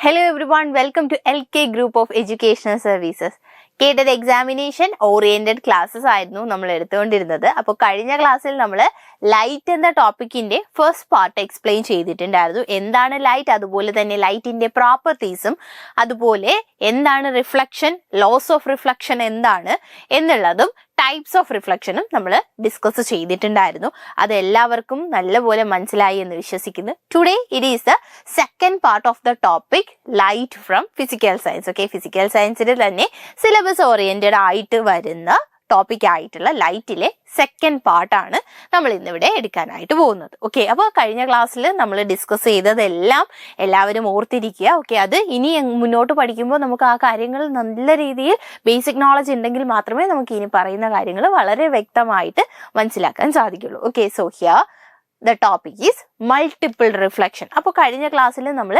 Hello everyone, welcome to LK Group of Educational Services. കേട്ടത് examination oriented classes ആയിരുന്നു നമ്മൾ എടുത്തുകൊണ്ടിരുന്നത്. അപ്പോൾ കഴിഞ്ഞ ക്ലാസ്സിൽ നമ്മൾ ലൈറ്റ് എന്ന ടോപ്പിക്കിന്റെ ഫസ്റ്റ് പാർട്ട് എക്സ്പ്ലെയിൻ ചെയ്തിട്ടുണ്ടായിരുന്നു. എന്താണ് ലൈറ്റ്, അതുപോലെ തന്നെ ലൈറ്റിന്റെ പ്രോപ്പർട്ടീസും, അതുപോലെ എന്താണ് റിഫ്ലക്ഷൻ, ലോസ് ഓഫ് റിഫ്ലക്ഷൻ എന്താണ് എന്നുള്ളതും ടൈപ്സ് ഓഫ് റിഫ്ലക്ഷനും നമ്മൾ ഡിസ്കസ് ചെയ്തിട്ടുണ്ടായിരുന്നു. അത് എല്ലാവർക്കും നല്ലപോലെ മനസ്സിലായി എന്ന് വിശ്വസിക്കുന്നു. Today it is the second part of the topic light from physical science. Okay, physical സയൻസിൽ തന്നെ സിലബസ് ഓറിയന്റഡ് ആയിട്ട് വരുന്ന ടോപ്പിക് ആയിട്ടുള്ള ലൈറ്റിലെ സെക്കൻഡ് പാർട്ടാണ് നമ്മൾ ഇന്നിവിടെ എടുക്കാനായിട്ട് പോകുന്നത്. ഓക്കെ, അപ്പോൾ കഴിഞ്ഞ ക്ലാസ്സിൽ നമ്മൾ ഡിസ്കസ് ചെയ്തതെല്ലാം എല്ലാവരും ഓർത്തിരിക്കുക. ഓക്കെ, അത് ഇനി മുന്നോട്ട് പഠിക്കുമ്പോൾ നമുക്ക് ആ കാര്യങ്ങൾ നല്ല രീതിയിൽ ബേസിക് നോളജ് ഉണ്ടെങ്കിൽ മാത്രമേ നമുക്ക് ഇനി പറയുന്ന കാര്യങ്ങൾ വളരെ വ്യക്തമായിട്ട് മനസ്സിലാക്കാൻ സാധിക്കുള്ളൂ. Okay, so here the topic is multiple reflection. അപ്പോൾ കഴിഞ്ഞ ക്ലാസ്സിൽ നമ്മൾ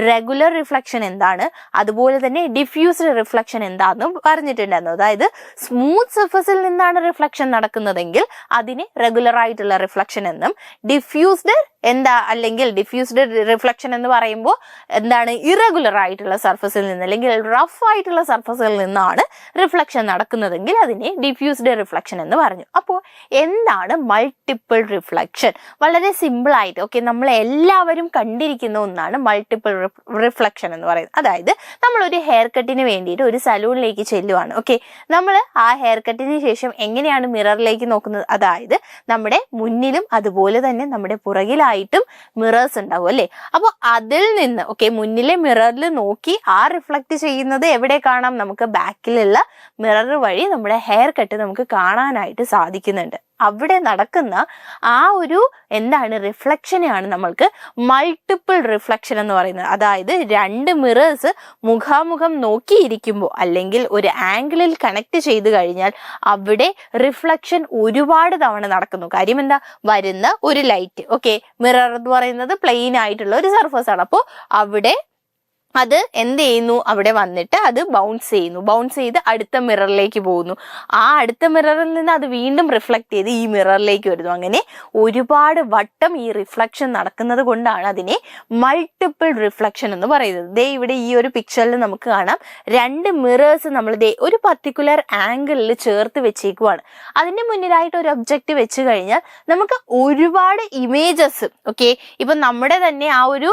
റെഗുലർ റിഫ്ലക്ഷൻ എന്താണ്, അതുപോലെ തന്നെ ഡിഫ്യൂസ്ഡ് റിഫ്ലക്ഷൻ എന്താണെന്നും പറഞ്ഞിട്ടുണ്ടായിരുന്നു. അതായത് സ്മൂത്ത് സർഫസിൽ നിന്നാണ് റിഫ്ലക്ഷൻ നടക്കുന്നതെങ്കിൽ അതിനെ റെഗുലർ ആയിട്ടുള്ള റിഫ്ലക്ഷൻ എന്നും, ഡിഫ്യൂസ്ഡ് അല്ലെങ്കിൽ ഡിഫ്യൂസ്ഡ് റിഫ്ലക്ഷൻ എന്ന് പറയുമ്പോൾ എന്താണ്, ഇറഗുലർ ആയിട്ടുള്ള സർഫസിൽ നിന്ന് അല്ലെങ്കിൽ റഫ് ആയിട്ടുള്ള സർഫസിൽ നിന്നാണ് റിഫ്ലക്ഷൻ നടക്കുന്നതെങ്കിൽ അതിനെ ഡിഫ്യൂസ്ഡ് റിഫ്ലക്ഷൻ എന്ന് പറഞ്ഞു. അപ്പോൾ എന്താണ് മൾട്ടിപ്പിൾ റിഫ്ലക്ഷൻ? വളരെ സിമ്പിൾ ആയിട്ട് നമ്മൾ എല്ലാവരും കണ്ടിരിക്കുന്ന ഒന്നാണ് മൾട്ടിപ്പിൾ റിഫ്ലക്ഷൻ എന്ന് പറയുന്നത്. അതായത് നമ്മൾ ഒരു ഹെയർ കട്ടിന് വേണ്ടിയിട്ട് ഒരു സലൂണിലേക്ക് ചെല്ലുവാണ്. ഓക്കെ, നമ്മൾ ആ ഹെയർ കട്ടിന് ശേഷം എങ്ങനെയാണ് മിററിലേക്ക് നോക്കുന്നത്? അതായത് നമ്മുടെ മുന്നിലും അതുപോലെ തന്നെ നമ്മുടെ പുറകിലായിട്ടും മിറേഴ്സ് ഉണ്ടാവും അല്ലേ. അപ്പോൾ അതിൽ നിന്ന് മുന്നിലെ മിററിൽ നോക്കി ആ റിഫ്ലക്ട് ചെയ്യുന്നത് എവിടെ കാണാം? നമുക്ക് ബാക്കിലുള്ള മിറർ വഴി നമ്മുടെ ഹെയർ കട്ട് നമുക്ക് കാണാനായിട്ട് സാധിക്കുന്നുണ്ട്. അവിടെ നടക്കുന്ന ആ ഒരു റിഫ്ലക്ഷനെയാണ് നമ്മൾക്ക് മൾട്ടിപ്പിൾ റിഫ്ലക്ഷൻ എന്ന് പറയുന്നത്. അതായത് രണ്ട് മിറേഴ്സ് മുഖാമുഖം നോക്കിയിരിക്കുമ്പോൾ അല്ലെങ്കിൽ ഒരു ആംഗിളിൽ കണക്ട് ചെയ്ത് കഴിഞ്ഞാൽ അവിടെ റിഫ്ലക്ഷൻ ഒരുപാട് തവണ നടക്കുന്നു. കാര്യം എന്താ, വരുന്ന ഒരു ലൈറ്റ് മിറർ എന്ന് പറയുന്നത് പ്ലെയിൻ ആയിട്ടുള്ള ഒരു സർഫസ് ആണ്. അപ്പോൾ അവിടെ അത് എന്ത് ചെയ്യുന്നു, അവിടെ വന്നിട്ട് അത് ബൗൺസ് ചെയ്ത് അടുത്ത മിററിലേക്ക് പോകുന്നു. ആ അടുത്ത മിററിൽ നിന്ന് അത് വീണ്ടും റിഫ്ലക്ട് ചെയ്ത് ഈ മിററിലേക്ക് വരുന്നു. അങ്ങനെ ഒരുപാട് വട്ടം ഈ റിഫ്ലക്ഷൻ നടക്കുന്നത് കൊണ്ടാണ് അതിനെ മൾട്ടിപ്പിൾ റിഫ്ലക്ഷൻ എന്ന് പറയുന്നത്. ദേ ഇവിടെ ഈ ഒരു പിക്ചറിൽ നമുക്ക് കാണാം, രണ്ട് മിറേഴ്സ് നമ്മൾ ഒരു പർട്ടിക്കുലർ ആംഗിളിൽ ചേർത്ത് വെച്ചേക്കുവാണ്. അതിന്റെ മുന്നിലായിട്ട് ഒരു ഒബ്ജക്റ്റ് വെച്ച് കഴിഞ്ഞാൽ നമുക്ക് ഒരുപാട് ഇമേജസ് ഇപ്പൊ നമ്മുടെ തന്നെ ആ ഒരു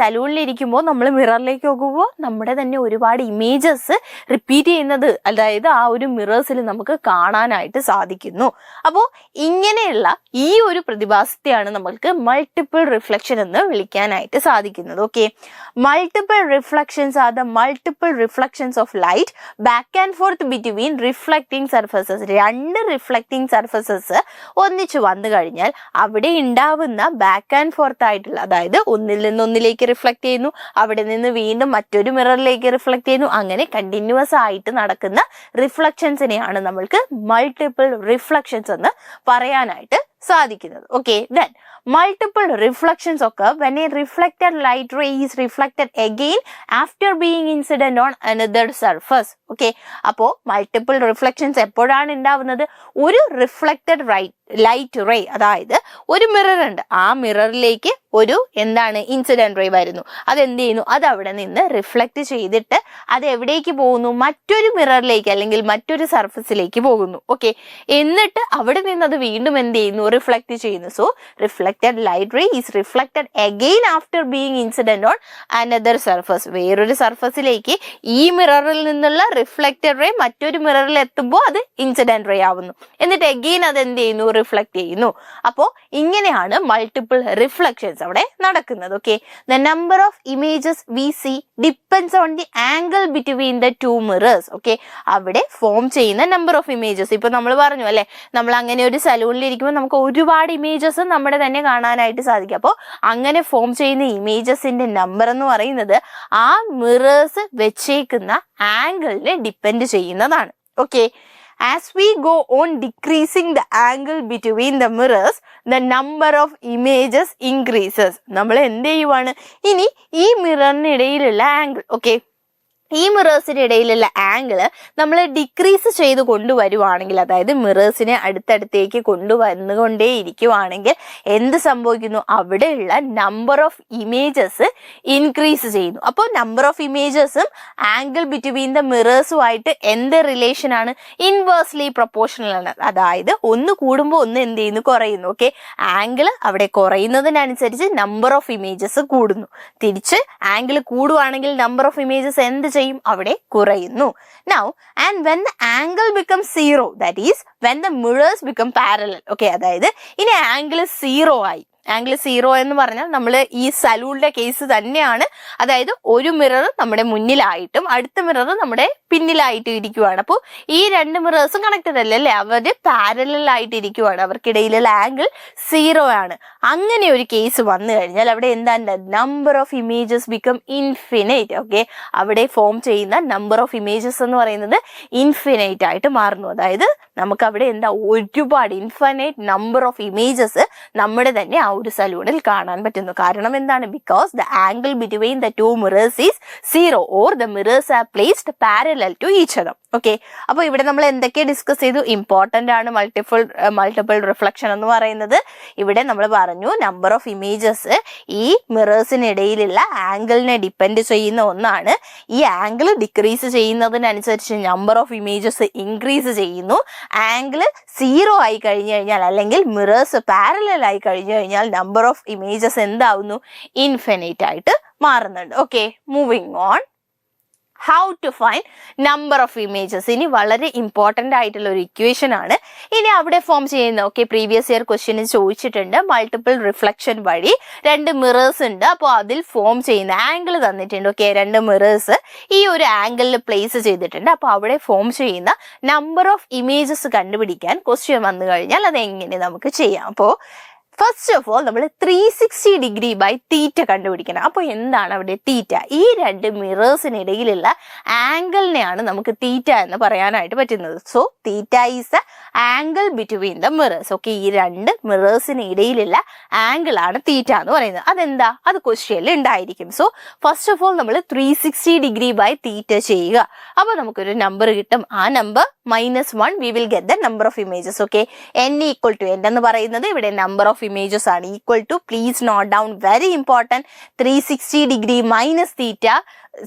സലൂണിലിരിക്കുമ്പോൾ നമ്മൾ മിററിലേക്ക് നോക്കുമ്പോൾ നമ്മുടെ തന്നെ ഒരുപാട് ഇമേജസ് റിപ്പീറ്റ് ചെയ്യുന്നത്, അതായത് ആ ഒരു മിറേഴ്സിൽ നമുക്ക് കാണാനായിട്ട് സാധിക്കുന്നു. അപ്പോൾ ഇങ്ങനെയുള്ള ഈ ഒരു പ്രതിഭാസത്തെയാണ് നമ്മൾക്ക് മൾട്ടിപ്പിൾ റിഫ്ലക്ഷൻ എന്ന് വിളിക്കാനായിട്ട് സാധിക്കുന്നത്. Multiple reflections are the multiple reflections of light back and fourth between reflecting surfaces. രണ്ട് റിഫ്ലക്റ്റിംഗ് സർഫസസ് ഒന്നിച്ചു വന്നു കഴിഞ്ഞാൽ അവിടെ ഉണ്ടാവുന്ന ബാക്ക് ആൻഡ് ഫോർത്ത് ആയിട്ടുള്ള, അതായത് ഒന്നിൽ നിന്ന് ഒന്നിലേക്ക് റിഫ്ലക്ട് ചെയ്യുന്നു, അവിടെ നിന്ന് വീണ്ടും മറ്റൊരു മിററിലേക്ക് റിഫ്ലക്ട് ചെയ്യുന്നു, അങ്ങനെ കണ്ടിന്യൂസ് ആയിട്ട് നടക്കുന്ന റിഫ്ലക്ഷൻസിനെയാണ് നമ്മൾക്ക് മൾട്ടിപ്പിൾ റിഫ്ലക്ഷൻസ് എന്ന് പറയാനായിട്ട് സാധിക്കുന്നത്. then multiple reflections occur when a reflected light ray is reflected again after being incident on another surface. അപ്പോ മൾട്ടിപ്പിൾ റിഫ്ലക്ഷൻസ് എപ്പോഴാണ് ഉണ്ടാവുന്നത്? ഒരു റിഫ്ലക്റ്റഡ് ലൈറ്റ് റേ, അതായത് ഒരു മിറർ ഉണ്ട്, ആ മിററിലേക്ക് ഒരു ഇൻസിഡന്റ് റേ വരുന്നു. അതെന്ത് ചെയ്യുന്നു, അത് അവിടെ നിന്ന് റിഫ്ലക്ട് ചെയ്തിട്ട് അത് എവിടേക്ക് പോകുന്നു? മറ്റൊരു മിററിലേക്ക് അല്ലെങ്കിൽ മറ്റൊരു സർഫസിലേക്ക് പോകുന്നു. എന്നിട്ട് അവിടെ നിന്ന് അത് വീണ്ടും എന്ത് ചെയ്യുന്നു? റിഫ്ലക്ട് ചെയ്യുന്നു. So reflected light ray is reflected again after being incident on another surface. വേറൊരു സർഫസിലേക്ക് ഈ മിററിൽ നിന്നുള്ള റിഫ്ലക്റ്റഡ് റേ മറ്റൊരു മിററിൽ എത്തുമ്പോൾ അത് ഇൻസിഡന്റ് റേ ആവുന്നു. എന്നിട്ട് അഗെയിൻ അത് എന്ത് ചെയ്യുന്നു? റിഫ്ലക്ട് ചെയ്യുന്നു. അപ്പോ ഇങ്ങനെയാണ് മൾട്ടിപ്പിൾ റിഫ്ലക്ഷൻസ് അവിടെ നടക്കുന്നത്. The number of images we see depends on the angle between the two mirrors. അവിടെ ഫോം ചെയ്യുന്ന നമ്പർ ഓഫ് ഇമേജസ്, ഇപ്പൊ നമ്മൾ പറഞ്ഞു അല്ലെ, നമ്മൾ അങ്ങനെ ഒരു സലൂണിൽ ഇരിക്കുമ്പോൾ നമുക്ക് ഒരുപാട് ഇമേജസ് നമ്മുടെ തന്നെ കാണാനായിട്ട് സാധിക്കും. അപ്പോൾ അങ്ങനെ ഫോം ചെയ്യുന്ന ഇമേജസിന്റെ നമ്പർ എന്ന് പറയുന്നത് ആ മിറേഴ്സ് വെച്ചേക്കുന്ന ആംഗിളിനെ ഡിപ്പെൻഡ് ചെയ്യുന്നതാണ്. As we go on decreasing the angle between the mirrors, the number of images increases. നമ്മൾ എന്ത് ചെയ്യുവാണ്, ഇനി ഈ മിററിനിടയിലുള്ള ആംഗിൾ ഈ മിറേഴ്സിന് ഇടയിലുള്ള ആംഗിള് നമ്മൾ ഡിക്രീസ് ചെയ്ത് കൊണ്ടുവരുവാണെങ്കിൽ, അതായത് മിറേഴ്സിനെ അടുത്തടുത്തേക്ക് കൊണ്ടുവന്നുകൊണ്ടേ ഇരിക്കുവാണെങ്കിൽ എന്ത് സംഭവിക്കുന്നു? അവിടെയുള്ള നമ്പർ ഓഫ് ഇമേജസ് ഇൻക്രീസ് ചെയ്യുന്നു. അപ്പോൾ നമ്പർ ഓഫ് ഇമേജസും ആംഗിൾ ബിറ്റ്വീൻ ദ മിറേഴ്സുമായിട്ട് എന്ത് റിലേഷൻ ആണ്? ഇൻവേഴ്സ്ലി പ്രൊപ്പോർഷണൽ ആണ്. അതായത് ഒന്ന് കൂടുമ്പോൾ ഒന്ന് എന്ത് ചെയ്യുന്നു? കുറയുന്നു. ഓക്കെ, ആംഗിള് അവിടെ കുറയുന്നതിനനുസരിച്ച് നമ്പർ ഓഫ് ഇമേജസ് കൂടുന്നു. തിരിച്ച് ആംഗിൾ കൂടുവാണെങ്കിൽ നമ്പർ ഓഫ് ഇമേജസ് എന്ത് ചെയ്യും? അവിടെ കുറയുന്നു. Now, and when the angle becomes zero, that is when the mirrors become parallel. Okay, അതായത് ഇനി ആംഗിൾ 0 ആയി. ആംഗിൾ 0 എന്ന് പറഞ്ഞാൽ നമ്മൾ ഈ സലൂണിന്റെ കേസ് തന്നെയാണ്. അതായത് ഒരു മിറർ നമ്മുടെ മുന്നിലായിട്ടും അടുത്ത മിറർ നമ്മുടെ പിന്നിലായിട്ടും ഇരിക്കുവാണ്. അപ്പോൾ ഈ രണ്ട് മിറേഴ്സും കണക്റ്റഡ് അല്ലേ, അവര് പാരലൽ ആയിട്ട് ഇരിക്കുവാണ്, അവർക്കിടയിലുള്ള ആംഗിൾ 0 ആണ്. അങ്ങനെ ഒരു കേസ് വന്നു കഴിഞ്ഞാൽ അവിടെ എന്താണ്? Number of images become infinite. Okay, അവിടെ ഫോം ചെയ്യുന്ന നമ്പർ ഓഫ് ഇമേജസ് എന്ന് പറയുന്നത് ഇൻഫിനൈറ്റ് ആയിട്ട് മാറുന്നു. അതായത് നമുക്ക് അവിടെ എന്താ? ഒരുപാട് ഇൻഫിനൈറ്റ് നമ്പർ ഓഫ് ഇമേജസ് നമ്മുടെ തന്നെ ആ ഒരു സലൂണിൽ കാണാൻ പറ്റുന്നു. കാരണം എന്താണ്? Because the angle between the two mirrors is 0 or the mirrors are placed parallel to each other. Okay, അപ്പോൾ ഇവിടെ നമ്മൾ എന്തൊക്കെ ഡിസ്കസ് ചെയ്തു? ഇമ്പോർട്ടന്റ് ആണ് മൾട്ടിപ്പിൾ റിഫ്ലക്ഷൻ എന്ന് പറയുന്നത്. ഇവിടെ നമ്മൾ പറഞ്ഞു നമ്പർ ഓഫ് ഇമേജസ് ഈ മിറേഴ്സിനിടയിലുള്ള ആംഗിളിനെ ഡിപ്പെൻഡ് ചെയ്യുന്ന ഒന്നാണ്. ഈ ആംഗിൾ ഡിക്രീസ് ചെയ്യുന്നതിനനുസരിച്ച് നമ്പർ ഓഫ് ഇമേജസ് ഇൻക്രീസ് ചെയ്യുന്നു. ആംഗിൾ 0 ആയി കഴിഞ്ഞു കഴിഞ്ഞാൽ, അല്ലെങ്കിൽ മിറേഴ്സ് പാരലൽ ആയി കഴിഞ്ഞു കഴിഞ്ഞാൽ നമ്പർ ഓഫ് ഇമേജസ് എന്താവുന്നു? ഇൻഫിനിറ്റ് ആയിട്ട് മാറുന്നുണ്ട്. Okay, moving on. How to find number of images. ഇനി വളരെ ഇമ്പോർട്ടൻ്റ് ആയിട്ടുള്ള ഒരു ഇക്വേഷൻ ആണ് ഇനി അവിടെ ഫോം ചെയ്യുന്നത്. ഓക്കെ, പ്രീവിയസ് ഇയർ ക്വസ്റ്റ്യനിൽ ചോദിച്ചിട്ടുണ്ട്. മൾട്ടിപ്പിൾ റിഫ്ലക്ഷൻ വഴി രണ്ട് മിറേഴ്സ് ഉണ്ട്, അപ്പോൾ അതിൽ ഫോം ചെയ്യുന്ന ആംഗിൾ തന്നിട്ടുണ്ട്. ഓക്കെ, രണ്ട് മിറേഴ്സ് ഈ ഒരു ആംഗിളിൽ പ്ലേസ് ചെയ്തിട്ടുണ്ട്. അപ്പോൾ അവിടെ ഫോം ചെയ്യുന്ന നമ്പർ ഓഫ് ഇമേജസ് കണ്ടുപിടിക്കാൻ ക്വസ്റ്റ്യൻ വന്നു കഴിഞ്ഞാൽ അത് എങ്ങനെ നമുക്ക് ചെയ്യാം? അപ്പോൾ ഫസ്റ്റ് ഓഫ് ഓൾ നമ്മൾ 360 ഡിഗ്രി ബൈ തീറ്റ കണ്ടുപിടിക്കണം. അപ്പോൾ എന്താണ് അവിടെ തീറ്റ? ഈ രണ്ട് മിറേഴ്സിനിടയിലുള്ള ആംഗിളിനെയാണ് നമുക്ക് തീറ്റ എന്ന് പറയാനായിട്ട് പറ്റുന്നത്. So theta is the angle between the mirrors. Okay, ഈ രണ്ട് മിറേഴ്സിന് ഇടയിലുള്ള ആംഗിൾ ആണ് തീറ്റ എന്ന് പറയുന്നത്. അതെന്താ? അത് ക്വസ്റ്റ്യനിൽ ഉണ്ടായിരിക്കും. സോ ഫസ്റ്റ് ഓഫ് ഓൾ നമ്മൾ 360 ഡിഗ്രി ബൈ തീറ്റ ചെയ്യുക. അപ്പോൾ നമുക്കൊരു നമ്പർ കിട്ടും. ആ number -1 we will get the number of images. Okay, n equal to n എന്ന് പറയുന്നത് ഇവിടെ number of images ആണ്. equal to, please note down, very important, 360 degree minus theta,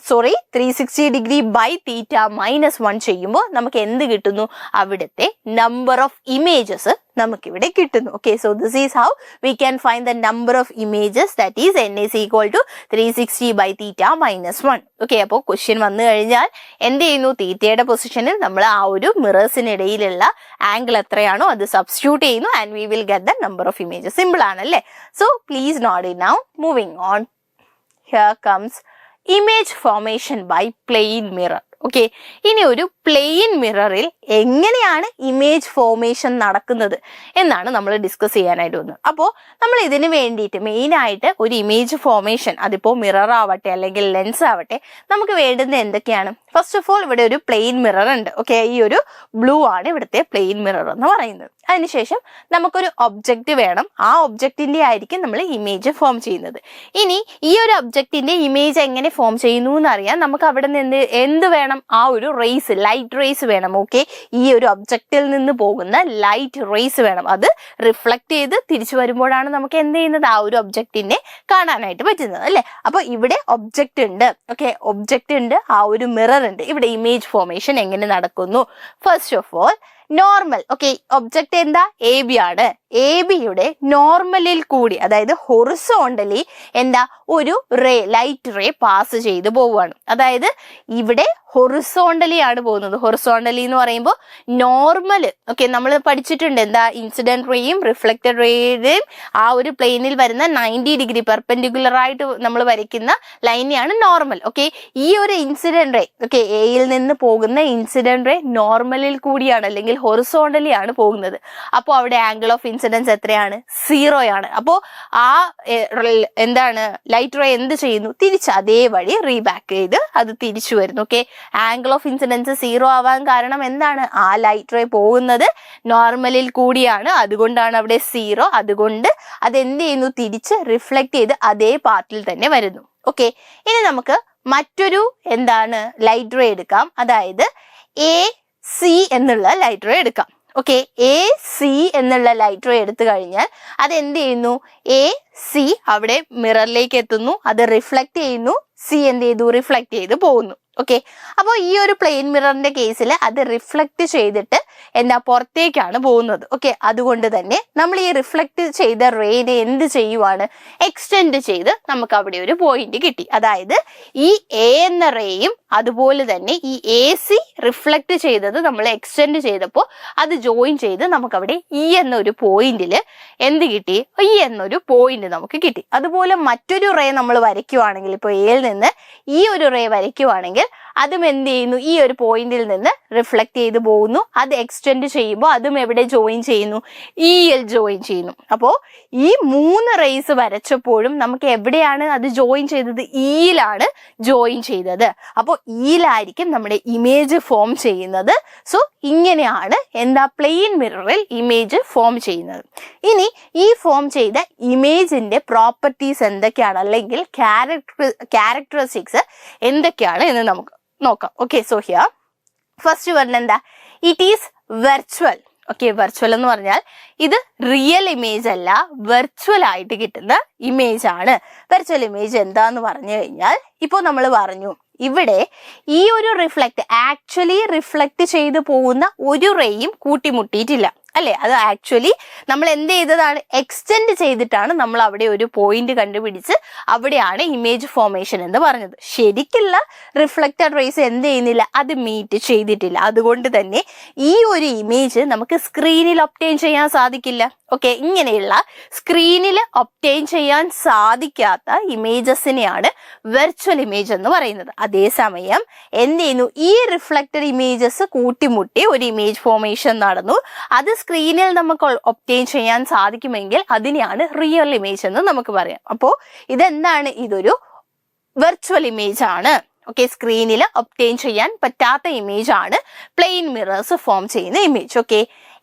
360 degree by theta -1 ചെയ്യുമ്പോൾ നമുക്ക് എന്ത് കിട്ടുന്നു? അവിടുത്തെ നമ്പർ ഓഫ് ഇമേജസ് നമുക്കിവിടെ കിട്ടുന്നു. Okay, so this is how we can find the number of images, that is n is equal to 360 by theta -1. Okay, അപ്പോൾ question വന്നു കഴിഞ്ഞാൽ എന്ത് ചെയ്യുന്നു? തീറ്റയുടെ പൊസിഷനിൽ നമ്മൾ ആ ഒരു മിറേഴ്സിനിടയിലുള്ള ആംഗിൾ എത്രയാണോ അത് സബ്സ്റ്റിറ്റ്യൂട്ട് ചെയ്യുന്നു and we will get the number of images. Simple ആണല്ലേ? So please note it now. Moving on, here comes image formation by plane mirror. Okay, ഇനി ഒരു പ്ലെയിൻ മിററിൽ എങ്ങനെയാണ് ഇമേജ് ഫോർമേഷൻ നടക്കുന്നത് എന്നാണ് നമ്മൾ ഡിസ്കസ് ചെയ്യാനായിട്ട് വന്നത്. അപ്പോൾ നമ്മൾ ഇതിന് വേണ്ടിയിട്ട് മെയിനായിട്ട് ഒരു ഇമേജ് ഫോർമേഷൻ, അതിപ്പോൾ മിറർ ആവട്ടെ അല്ലെങ്കിൽ ലെൻസ് ആവട്ടെ, നമുക്ക് വേണ്ടുന്ന എന്തൊക്കെയാണ്? ഫസ്റ്റ് ഓഫ് ഓൾ ഇവിടെ ഒരു പ്ലെയിൻ മിറർ ഉണ്ട്. ഓക്കെ, ഈ ഒരു ബ്ലൂ ആണ് ഇവിടുത്തെ പ്ലെയിൻ മിറർ എന്ന് പറയുന്നത്. അതിനുശേഷം നമുക്കൊരു ഒബ്ജക്റ്റ് വേണം. ആ ഒബ്ജക്റ്റിന്റെ ആയിരിക്കും നമ്മൾ ഇമേജ് ഫോം ചെയ്യുന്നത്. ഇനി ഈ ഒരു ഒബ്ജക്റ്റിന്റെ ഇമേജ് എങ്ങനെ ഫോം ചെയ്യുന്നു എന്നറിയാൻ നമുക്ക് അവിടെ നിന്ന് എന്ത് വേണം? ആ ഒരു റേസ്, ലൈറ്റ് റേസ് വേണം. ഓക്കെ, ഈ ഒരു ഒബ്ജക്റ്റിൽ നിന്ന് പോകുന്ന ലൈറ്റ് റേസ് വേണം. അത് റിഫ്ലക്ട് ചെയ്ത് തിരിച്ചു വരുമ്പോഴാണ് നമുക്ക് എന്ത് ചെയ്യുന്നത്? ആ ഒരു ഒബ്ജക്റ്റിനെ കാണാനായിട്ട് പറ്റുന്നത് അല്ലെ? അപ്പൊ ഇവിടെ ഒബ്ജക്റ്റ് ഉണ്ട്. ഓക്കെ, ഒബ്ജക്റ്റ് ഉണ്ട്, ആ ഒരു മിറർ ഉണ്ട്. ഇവിടെ ഇമേജ് ഫോർമേഷൻ എങ്ങനെ നടക്കുന്നു? First of all normal. Okay, object എന്താ? എ ബി ആണ്. എ ബിയുടെ നോർമലിൽ കൂടി, അതായത് ഹൊറിസോണ്ടലി എന്താ? ഒരു റേ, ലൈറ്റ് റേ പാസ് ചെയ്ത് പോവുകയാണ്. അതായത് ഇവിടെ ഹൊറിസോണ്ടലി ആണ് പോകുന്നത്. ഹൊറിസോണ്ടലി എന്ന് പറയുമ്പോൾ നോർമൽ. ഓക്കെ, നമ്മൾ പഠിച്ചിട്ടുണ്ട് എന്താ? ഇൻസിഡന്റ് റേയും റിഫ്ലക്റ്റഡ് റേയുടെയും ആ ഒരു പ്ലെയിനിൽ വരുന്ന 90 ഡിഗ്രി പെർപെൻഡിക്കുലർ ആയിട്ട് നമ്മൾ വരയ്ക്കുന്ന ലൈനെയാണ് നോർമൽ. ഓക്കെ, ഈ ഒരു ഇൻസിഡന്റ് റേ, ഓക്കെ, എയിൽ നിന്ന് പോകുന്ന ഇൻസിഡന്റ് റേ നോർമലിൽ കൂടിയാണ് അല്ലെങ്കിൽ ഹൊറിസോണ്ടലി ആണ് പോകുന്നത്. അപ്പോൾ അവിടെ ആംഗിൾ ഓഫ് ഇൻസിഡൻസ് എത്രയാണ്? 0 ആണ്. അപ്പോൾ ആ എന്താണ്? ലൈറ്റ് റേ എന്ത് ചെയ്യുന്നു? തിരിച്ച് അതേ വഴി റീബാക്ക് ചെയ്ത് അത് തിരിച്ചു വരുന്നു. ഓക്കെ, ആംഗിൾ ഓഫ് ഇൻസിഡൻസ് 0 ആവാൻ കാരണം എന്താണ്? ആ ലൈറ്റ് റേ പോകുന്നത് നോർമലിൽ കൂടിയാണ്, അതുകൊണ്ടാണ് അവിടെ 0. അതുകൊണ്ട് അത് എന്ത് ചെയ്യുന്നു? തിരിച്ച് റിഫ്ലക്ട് ചെയ്ത് അതേ പാർട്ടിൽ തന്നെ വരുന്നു. ഓക്കെ, ഇനി നമുക്ക് മറ്റൊരു എന്താണ് ലൈറ്റ് റേ എടുക്കാം, അതായത് AC എന്നുള്ള ലൈറ്റ് റേ എടുക്കാം. ഓക്കെ, AC എന്നുള്ള ലൈറ്റ് റേ എടുത്തു കഴിഞ്ഞാൽ അത് എന്ത് ചെയ്യുന്നു, AC അവിടെ മിററിലേക്ക് എത്തുന്നു, അത് റിഫ്ലക്ട് ചെയ്യുന്നു, C എന്ത് ചെയ്തു, റിഫ്ലക്ട് ചെയ്ത് പോകുന്നു. ഓക്കെ, അപ്പോൾ ഈ ഒരു പ്ലെയിൻ മിററിന്റെ കേസിൽ അത് റിഫ്ലക്ട് ചെയ്തിട്ട് എന്താ പുറത്തേക്കാണ് പോകുന്നത്. ഓക്കെ, അതുകൊണ്ട് തന്നെ നമ്മൾ ഈ റിഫ്ലക്ട് ചെയ്ത റേനെ എന്ത് ചെയ്യുവാണ്, എക്സ്റ്റെൻഡ് ചെയ്ത് നമുക്ക് അവിടെ ഒരു പോയിന്റ് കിട്ടി. അതായത് ഈ A എന്ന റേയും അതുപോലെ തന്നെ ഈ AC റിഫ്ലക്ട് ചെയ്തത് നമ്മൾ എക്സ്റ്റെൻഡ് ചെയ്തപ്പോൾ അത് ജോയിൻ ചെയ്ത് നമുക്ക് അവിടെ E എന്നൊരു പോയിന്റിൽ എന്ത് കിട്ടി, E എന്നൊരു പോയിന്റ് നമുക്ക് കിട്ടി. അതുപോലെ മറ്റൊരു റേ നമ്മൾ വരയ്ക്കുവാണെങ്കിൽ, ഇപ്പോൾ എയിൽ നിന്ന് ഈ ഒരു റേ വരയ്ക്കുവാണെങ്കിൽ അതും എന്ത് ചെയ്യുന്നു, ഈ ഒരു പോയിന്റിൽ നിന്ന് റിഫ്ലക്ട് ചെയ്ത് പോകുന്നു, അത് എക്സ്റ്റെൻഡ് ചെയ്യുമ്പോൾ അതും എവിടെ ജോയിൻ ചെയ്യുന്നു, Eയിൽ ജോയിൻ ചെയ്യുന്നു. അപ്പോൾ ഈ 3 റേസ് വരച്ചപ്പോഴും നമുക്ക് എവിടെയാണ് അത് ജോയിൻ ചെയ്തത്, Eയിലാണ് ജോയിൻ ചെയ്തത്. അപ്പോൾ Eയിലായിരിക്കും നമ്മുടെ ഇമേജ് ഫോം ചെയ്യുന്നത്. സോ ഇങ്ങനെയാണ് എന്താ പ്ലെയിൻ മിററിൽ ഇമേജ് ഫോം ചെയ്യുന്നത്. ഇനി ഈ ഫോം ചെയ്ത ഇമേജിന്റെ പ്രോപ്പർട്ടീസ് എന്തൊക്കെയാണ്, അല്ലെങ്കിൽ ക്യാരക്ടറിസ്റ്റിക്സ് എന്തൊക്കെയാണ് എന്ന് നമുക്ക് നോക്കാം. Okay, so here first one എന്താ, it is virtual. Okay, virtual എന്ന് പറഞ്ഞാൽ ഇത് റിയൽ ഇമേജ് അല്ല, വെർച്വൽ ആയിട്ട് കിട്ടുന്ന ഇമേജ് ആണ്. വെർച്വൽ ഇമേജ് എന്താന്ന് പറഞ്ഞു കഴിഞ്ഞാൽ, ഇപ്പോൾ നമ്മൾ പറഞ്ഞു ഇവിടെ ഈ ഒരു ആക്ച്വലി റിഫ്ലക്ട് ചെയ്തു പോകുന്ന ഒരു റേയും കൂട്ടിമുട്ടിയിട്ടില്ല അല്ലെ. അത് ആക്ച്വലി നമ്മൾ എന്ത് ചെയ്തതാണ്, എക്സ്റ്റെൻഡ് ചെയ്തിട്ടാണ് നമ്മൾ അവിടെ ഒരു പോയിന്റ് കണ്ടുപിടിച്ച് അവിടെയാണ് ഇമേജ് ഫോർമേഷൻ എന്ന് പറഞ്ഞത്. ശരിക്കുള്ള റിഫ്ലക്റ്റഡ് റേസ് എന്ത് ചെയ്യുന്നില്ല, അത് മീറ്റ് ചെയ്തിട്ടില്ല. അതുകൊണ്ട് തന്നെ ഈ ഒരു ഇമേജ് നമുക്ക് സ്ക്രീനിൽ ഒബ്റ്റെയിൻ ചെയ്യാൻ സാധിക്കില്ല. ഓക്കെ, ഇങ്ങനെയുള്ള സ്ക്രീനിൽ ഒബ്റ്റെയിൻ ചെയ്യാൻ സാധിക്കാത്ത ഇമേജസിനെയാണ് വെർച്വൽ ഇമേജ് എന്ന് പറയുന്നത്. അതേസമയം എന്ത് ചെയ്യുന്നു, ഈ റിഫ്ലക്റ്റഡ് ഇമേജസ് കൂട്ടിമുട്ടി ഒരു ഇമേജ് ഫോർമേഷൻ നടന്നു, അത് സ്ക്രീനിൽ നമുക്ക് ഒബ്റ്റെയിൻ ചെയ്യാൻ സാധിക്കുമെങ്കിൽ അതിനെയാണ് റിയൽ ഇമേജ് എന്ന് നമുക്ക് പറയാം. അപ്പോൾ ഇതെന്താണ്, ഇതൊരു വെർച്വൽ ഇമേജ് ആണ്. ഓക്കെ, സ്ക്രീനിൽ ഒബ്റ്റെയിൻ ചെയ്യാൻ പറ്റാത്ത ഇമേജ് ആണ് പ്ലെയിൻ മിറേഴ്സ് ഫോം ചെയ്യുന്ന image. Okay,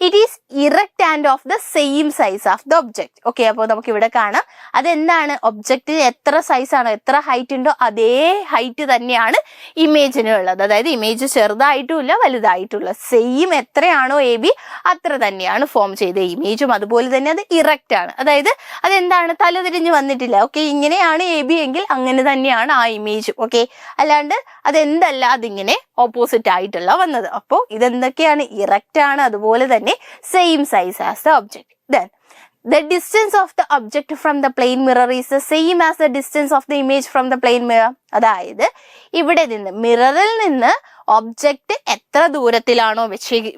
it is erect and of the same size of the object. Okay, അപ്പോൾ നമുക്ക് ഇവിടെ കാണാം അതെന്താണ്, ഒബ്ജക്റ്റ് എത്ര സൈസ് ആണോ, എത്ര ഹൈറ്റ് ഉണ്ടോ അതേ ഹൈറ്റ് തന്നെയാണ് ഇമേജിന് ഉള്ളത്. അതായത് ഇമേജ് ചെറുതായിട്ടുമില്ല വലുതായിട്ടുമില്ല, സെയിം എത്രയാണോ AB അത്ര തന്നെയാണ് ഫോം ചെയ്ത ഇമേജും. അതുപോലെ തന്നെ അത് ഇറക്റ്റ് ആണ്, അതായത് അതെന്താണ്, തലതിരിഞ്ഞ് വന്നിട്ടില്ല. ഓക്കെ, ഇങ്ങനെയാണ് AB എങ്കിൽ അങ്ങനെ തന്നെയാണ് ആ ഇമേജും. ഓക്കെ, അല്ലാണ്ട് അതെന്തല്ല, അതിങ്ങനെ ഓപ്പോസിറ്റ് ആയിട്ടുള്ള വന്നത്. അപ്പോൾ ഇതെന്തൊക്കെയാണ്, ഇറക്റ്റ് ആണ്, അതുപോലെ തന്നെ same size as the object. Then the distance of the object from the plane mirror is the same as the distance of the image from the plane mirror. അതായത് ഇവിടെ നിന്ന് മിററിൽ നിന്ന് ഒബ്ജക്റ്റ് എത്ര ദൂരത്തിലാണോ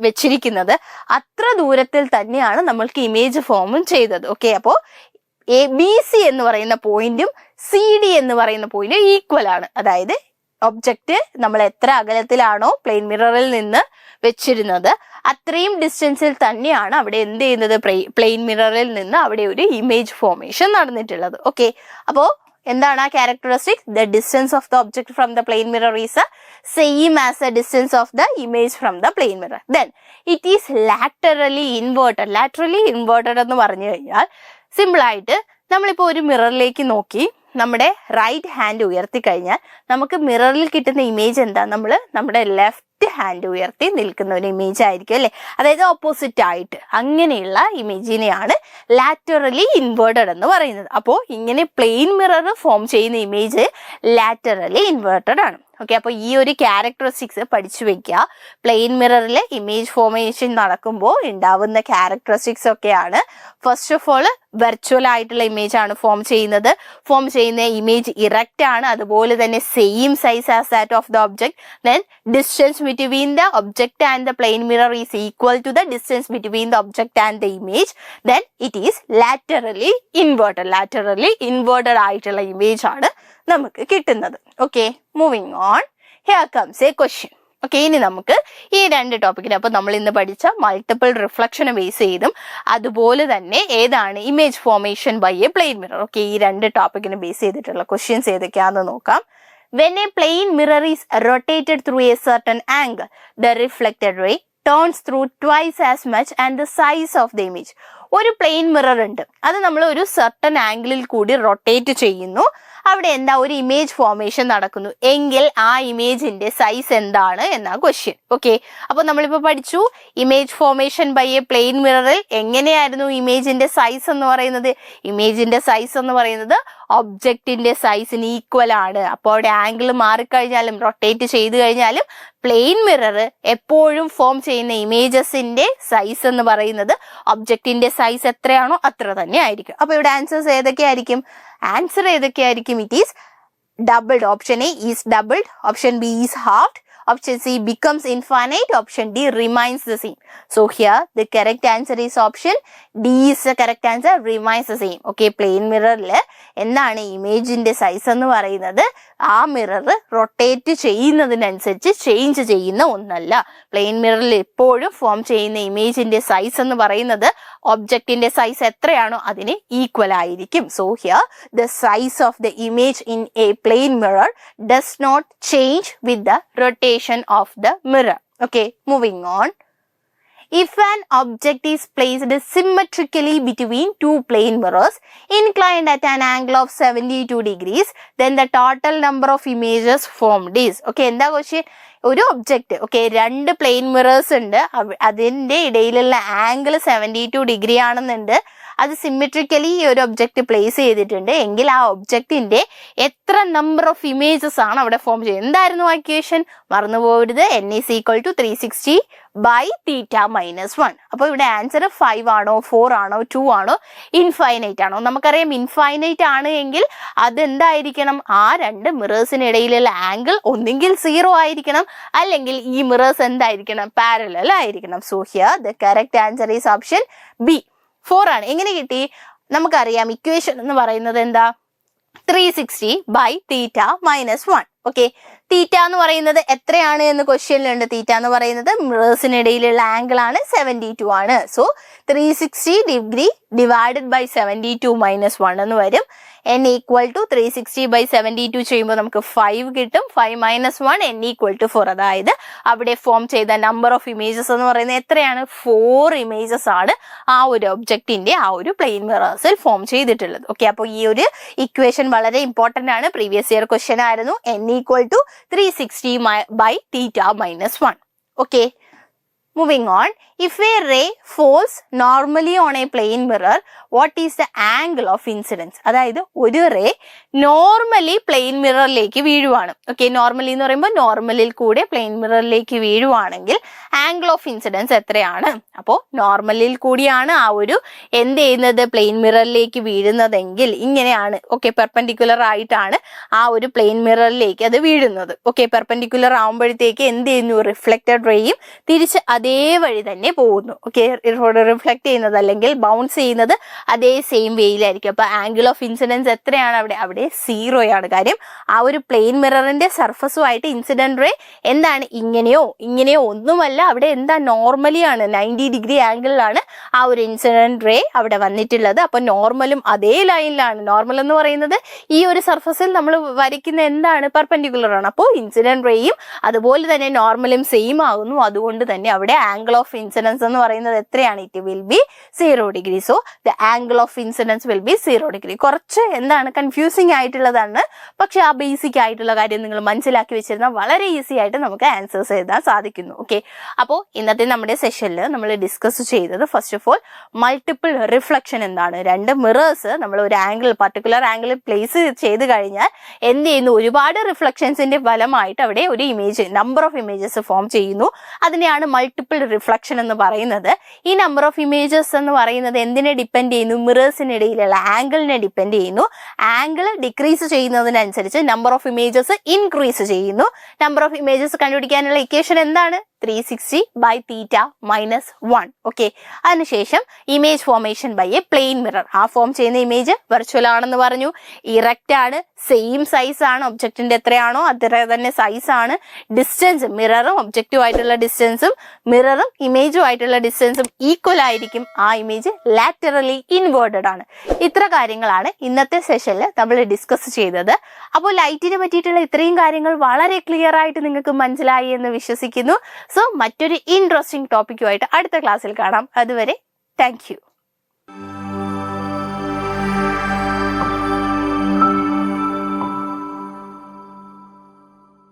വെച്ചിരിക്കുന്നത് അത്ര ദൂരത്തിൽ തന്നെയാണ് നമ്മൾക്ക് ഇമേജ് ഫോമും ചെയ്തത്. ഓക്കെ, അപ്പോൾ ABC എന്ന് പറയുന്ന പോയിന്റും CD എന്ന് പറയുന്ന പോയിന്റും ഈക്വൽ ആണ്. അതായത് ഒബ്ജക്റ്റ് നമ്മൾ എത്ര അകലത്തിലാണോ പ്ലെയിൻ മിററിൽ നിന്ന് വെച്ചിരുന്നത് അത്രയും ഡിസ്റ്റൻസിൽ തന്നെയാണ് അവിടെ എന്ത് ചെയ്യുന്നത്, പ്ലെയിൻ മിററിൽ നിന്ന് അവിടെ ഒരു ഇമേജ് ഫോർമേഷൻ നടന്നിട്ടുള്ളത്. ഓക്കെ, അപ്പോൾ എന്താണ് ആ characteristic, the distance of the object from the plane mirror is same as the distance of the image from the plane mirror. Then it is laterally inverted എന്ന് പറഞ്ഞു കഴിഞ്ഞാൽ സിമ്പിൾ ആയിട്ട് നമ്മളിപ്പോൾ ഒരു മിററിലേക്ക് നോക്കി നമ്മുടെ റൈറ്റ് ഹാൻഡ് ഉയർത്തി കഴിഞ്ഞാൽ നമുക്ക് മിററിൽ കിട്ടുന്ന ഇമേജ് എന്താ, നമ്മുടെ ലെഫ്റ്റ് ഹാൻഡ് ഉയർത്തി നിൽക്കുന്ന ഒരു ഇമേജ് ആയിരിക്കും അല്ലെ, അതായത് ഓപ്പോസിറ്റ് ആയിട്ട്. അങ്ങനെയുള്ള ഇമേജിനെയാണ് ലാറ്ററലി ഇൻവേർട്ടഡ് എന്ന് പറയുന്നത്. അപ്പോൾ ഇങ്ങനെ പ്ലെയിൻ മിറർ ഫോം ചെയ്യുന്ന ഇമേജ് ലാറ്ററലി ഇൻവേർട്ടഡ് ആണ്. ഓക്കെ, അപ്പോൾ ഈ ഒരു ക്യാരക്ടറിസ്റ്റിക്സ് പഠിച്ചു വെക്കുക. പ്ലെയിൻ മിററിൽ ഇമേജ് ഫോർമേഷൻ നടക്കുമ്പോൾ ഉണ്ടാവുന്ന ക്യാരക്ടറിസ്റ്റിക്സ് ഒക്കെയാണ്. ഫസ്റ്റ് ഓഫ് ഓൾ വെർച്വൽ ആയിട്ടുള്ള ഇമേജ് ആണ് ഫോം ചെയ്യുന്ന ഇമേജ് ഇറക്റ്റ് ആണ്, അതുപോലെ തന്നെ same size as that of the object. Then distance between the object and the plane mirror is equal to the distance between the object and the image. Then it is laterally inverted ആയിട്ടുള്ള image ആണ് നമുക്ക് കിട്ടുന്നത്. Okay, moving on, here comes a question. Okay, ഇനി നമുക്ക് ഈ രണ്ട് ടോപ്പിക്കിന്, അപ്പോൾ നമ്മൾ ഇന്ന് പഠിച്ച മൾട്ടിപ്പിൾ റിഫ്ലക്ഷനെ ബേസ് ചെയ്തും അതുപോലെ തന്നെ ഏതാണ് image formation by a plane mirror. Okay, ഈ രണ്ട് ടോപ്പിക്കിനെ ബേസ് ചെയ്തിട്ടുള്ള ക്വസ്റ്റ്യൻസ് ഏതൊക്കെയാണെന്ന് നോക്കാം. When a plane mirror is rotated through a certain angle, the reflected ray turns through twice as much and the size of the image. ഒരു plain mirror ഉണ്ട്, അത് നമ്മൾ ഒരു സർട്ടൺ ആംഗിളിൽ കൂടി റൊട്ടേറ്റ് ചെയ്യുന്നു. അവിടെ എന്താ ഒരു ഇമേജ് ഫോർമേഷൻ നടക്കുന്നു എങ്കിൽ ആ ഇമേജിന്റെ സൈസ് എന്താണ് എന്നാ ക്വസ്റ്റ്യൻ. ഓക്കെ, അപ്പൊ നമ്മളിപ്പോ പഠിച്ചു image formation by a plane മിററിൽ എങ്ങനെയായിരുന്നു ഇമേജിന്റെ സൈസ് എന്ന് പറയുന്നത്. ഇമേജിന്റെ സൈസ് എന്ന് പറയുന്നത് ഒബ്ജക്റ്റിന്റെ സൈസിന് ഈക്വൽ ആണ്. അപ്പോൾ അവിടെ ആംഗിൾ മാറിക്കഴിഞ്ഞാലും റൊട്ടേറ്റ് ചെയ്ത് കഴിഞ്ഞാലും പ്ലെയിൻ മിറർ എപ്പോഴും ഫോം ചെയ്യുന്ന ഇമേജസിന്റെ സൈസ് എന്ന് പറയുന്നത് ഒബ്ജക്റ്റിന്റെ സൈസ് എത്രയാണോ അത്ര തന്നെ ആയിരിക്കും. അപ്പൊ ഇവിടെ answer ഏതൊക്കെയായിരിക്കും? It is doubled. Option A is doubled. Option B is halved. Option C becomes infinite. Option D remains the same. So here the correct answer is option D is the correct answer, remains the same. Okay, plane mirrorൽ എന്താണ് ഇമേജിന്റെ size എന്ന് പറയുന്നത്? ആ mirror rotate ചെയ്യുന്നതിനനുസരിച്ച് change ചെയ്യുന്ന ഒന്നല്ല. Plain മിററിൽ എപ്പോഴും form ചെയ്യുന്ന ഇമേജിന്റെ size എന്ന് പറയുന്നത് ഒബ്ജക്റ്റിന്റെ സൈസ് എത്രയാണോ അതിന് ഈക്വൽ ആയിരിക്കും. So here the size of the image in a plane mirror does not change with the rotation of the mirror. Okay, moving on. If an object is placed symmetrically between two plane mirrors inclined at an angle of 72 degrees, then the total number of images formed is. Okay, എന്താ question? ഒരു object, okay, രണ്ട് plain mirrors ഉണ്ട്, അതിന്റെ ഇടയിലുള്ള angle 72 degree ആണെന്നുണ്ട്. അത് symmetrically ഈ ഒരു object place ചെയ്തിട്ടുണ്ട് എങ്കിൽ ആ ഒബ്ജക്റ്റിന്റെ എത്ര നമ്പർ ഓഫ് ഇമേജസ് ആണ് അവിടെ ഫോം ചെയ്യുന്നത്? എന്തായിരുന്നു ആ equation? മറന്നുപോകരുത്, n is equal to 360 by theta minus 1. അപ്പോൾ ഇവിടെ ആൻസർ 5 ആണോ 4 ആണോ 2 ആണോ ഇൻഫൈനൈറ്റ് ആണോ? നമുക്കറിയാം ഇൻഫൈനൈറ്റ് ആണ് എങ്കിൽ അതെന്തായിരിക്കണം? ആ രണ്ട് മിറേഴ്സിനിടയിലുള്ള ആംഗിൾ ഒന്നെങ്കിൽ 0 ആയിരിക്കണം, അല്ലെങ്കിൽ ഈ മിറേഴ്സ് എന്തായിരിക്കണം? പാരലൽ ആയിരിക്കണം. So here the correct answer is option B, 4 ആണ്. എങ്ങനെ കിട്ടി? നമുക്കറിയാം ഇക്വേഷൻ എന്ന് പറയുന്നത് എന്താ? 360 by theta minus 1. ഓക്കെ, തീറ്റ എന്ന് പറയുന്നത് എത്രയാണ് എന്ന് ക്വസ്റ്റ്യനിലുണ്ട്. തീറ്റ എന്ന് പറയുന്നത് മിറേഴ്സിനിടയിലുള്ള ആംഗിൾ ആണ്, 72 ആണ്. So 360 degree divided by 72 minus 1 എന്ന് വരും. n ഈക്വൽ ടു 360 by 72 ചെയ്യുമ്പോൾ നമുക്ക് 5 കിട്ടും. 5 minus 1 n ഈക്വൽ ടു 4. അതായത് അവിടെ ഫോം ചെയ്ത നമ്പർ ഓഫ് ഇമേജസ് എന്ന് പറയുന്നത് എത്രയാണ്? 4 ഇമേജസ് ആണ് ആ ഒരു ഒബ്ജക്റ്റിന്റെ ആ ഒരു പ്ലെയിൻ മിറേഴ്സിൽ ഫോം ചെയ്തിട്ടുള്ളത്. ഓക്കെ, അപ്പോൾ ഈ ഒരു ഇക്വേഷൻ വളരെ ഇമ്പോർട്ടന്റ് ആണ്. പ്രീവിയസ് ഇയർ ക്വസ്റ്റ്യൻ ആയിരുന്നു. n equal to 360 by theta minus 1. Okay, moving on. If a ray falls normally on a plane mirror, what is the angle of incidence? അതായത് ഒരു ray normally plane മിററിലേക്ക് വീഴുവാണ്. Okay, normally എന്ന് പറയുമ്പോൾ നോർമലിൽ കൂടെ plane മിററിലേക്ക് വീഴുവാണെങ്കിൽ ആംഗിൾ ഓഫ് ഇൻസിഡൻസ് എത്രയാണ്? അപ്പോൾ നോർമലിൽ കൂടിയാണ് ആ ഒരു എന്ത് ചെയ്യുന്നത്? പ്ലെയിൻ മിററിലേക്ക് വീഴുന്നതെങ്കിൽ ഇങ്ങനെയാണ്. ഓക്കെ, പെർപെൻഡിക്കുലർ ആയിട്ടാണ് ആ ഒരു പ്ലെയിൻ മിററിലേക്ക് അത് വീഴുന്നത്. ഓക്കെ, പെർപെൻഡിക്കുലർ ആകുമ്പോഴത്തേക്ക് എന്ത് ചെയ്യുന്നു? റിഫ്ലക്റ്റഡ് റേയും തിരിച്ച് അതേ വഴി തന്നെ പോകുന്നു. ഓക്കെ, റിഫ്ലക്ട് ചെയ്യുന്നത് അല്ലെങ്കിൽ ബൗൺസ് ചെയ്യുന്നത് അതേ സെയിം വേയിലായിരിക്കും. അപ്പൊ ആംഗിൾ ഓഫ് ഇൻസിഡൻസ് എത്രയാണ്? അവിടെ 0 ആണ്. കാര്യം ആ ഒരു പ്ലെയിൻ മിററിന്റെ സർഫസുമായിട്ട് ഇൻസിഡന്റ് റേ എന്താണ്? ഇങ്ങനെയോ ഒന്നുമല്ല. അവിടെ എന്താ? നോർമലി ആണ്, 90 ഡിഗ്രി ആംഗിളിലാണ് ആ ഒരു ഇൻസിഡന്റ് റേ അവിടെ വന്നിട്ടുള്ളത്. അപ്പൊ നോർമലും അതേ ലൈനിലാണ്. നോർമൽ എന്ന് പറയുന്നത് ഈ ഒരു സർഫസിൽ നമ്മൾ വരയ്ക്കുന്ന എന്താണ്? പെർപെൻഡിക്കുലർ ആണ്. അപ്പോൾ ഇൻസിഡന്റ് റേയും അതുപോലെ തന്നെ നോർമലും സെയിം ആകുന്നു. അതുകൊണ്ട് തന്നെ അവിടെ ആംഗിൾ ഓഫ് ഇൻസിഡൻസ് എന്ന് പറയുന്നത് എത്രയാണ്? It will be 0 degree. So the angle of incidents will be 0 degree. കുറച്ച് എന്താണ് കൺഫ്യൂസിങ് ആയിട്ടുള്ളതാണ്, പക്ഷെ ആ ബേസിക് ആയിട്ടുള്ള കാര്യം നിങ്ങൾ മനസ്സിലാക്കി വെച്ചിരുന്നാൽ വളരെ ഈസി ആയിട്ട് നമുക്ക് ആൻസേഴ്സ് എഴുതാൻ സാധിക്കുന്നു. ഓക്കെ, അപ്പോൾ ഇന്നത്തെ നമ്മുടെ സെഷനിൽ നമ്മൾ ഡിസ്കസ് ചെയ്തത് first of all multiple reflection എന്താണ്? രണ്ട് മിറേഴ്സ് നമ്മൾ ഒരു ആംഗിൾ പർട്ടിക്കുലർ ആംഗിളിൽ പ്ലേസ് ചെയ്ത് കഴിഞ്ഞാൽ എന്ത് ചെയ്യുന്നു? ഒരുപാട് റിഫ്ലക്ഷൻസിന്റെ ഫലമായിട്ട് അവിടെ ഒരു image number of images form ചെയ്യുന്നു. അതിനെയാണ് മൾട്ടിപ്പിൾ റിഫ്ലക്ഷൻ എന്ന് പറയുന്നത്. ഈ നമ്പർ ഓഫ് ഇമേജസ് എന്ന് പറയുന്നത് എന്തിനെ ഡിപ്പെൻഡ് ചെയ്യുന്നു? മിറേഴ്സിനിടയിലുള്ള ആംഗിളിനെ ഡിപ്പെൻഡ് ചെയ്യുന്നു. ആംഗിൾ ഡിക്രീസ് ചെയ്യുന്നതിനനുസരിച്ച് നമ്പർ ഓഫ് ഇമേജസ് ഇൻക്രീസ് ചെയ്യുന്നു. നമ്പർ ഓഫ് ഇമേജസ് കണ്ടുപിടിക്കാനുള്ള ഇക്വേഷൻ എന്താണ്? 360 by theta minus 1. ഓക്കെ, അതിനുശേഷം image formation by a plane mirror. ആ ഫോം ചെയ്യുന്ന ഇമേജ് വെർച്വൽ ആണെന്ന് പറഞ്ഞു. ഇറക്റ്റ് ആണ്, സെയിം സൈസ് ആണ്, ഒബ്ജക്റ്റിന്റെ എത്രയാണോ അത്ര തന്നെ സൈസ് ആണ്. ഡിസ്റ്റൻസ് മിററും ഒബ്ജക്റ്റും ആയിട്ടുള്ള ഡിസ്റ്റൻസും മിററും ഇമേജും ആയിട്ടുള്ള ഡിസ്റ്റൻസും ഈക്വൽ ആയിരിക്കും. ആ ഇമേജ് ലാറ്ററലി ഇൻവേർട്ടഡ് ആണ്. ഇത്ര കാര്യങ്ങളാണ് ഇന്നത്തെ സെഷനിൽ നമ്മൾ ഡിസ്കസ് ചെയ്തത്. അപ്പോൾ ലൈറ്റിനെ പറ്റിയിട്ടുള്ള ഇത്രയും കാര്യങ്ങൾ വളരെ ക്ലിയർ ആയിട്ട് നിങ്ങൾക്ക് മനസ്സിലായി എന്ന് വിശ്വസിക്കുന്നു. സോ മറ്റൊരു ഇൻട്രസ്റ്റിംഗ് ടോപ്പിക്കുമായിട്ട് അടുത്ത ക്ലാസ്സിൽ കാണാം. അതുവരെ താങ്ക് യു.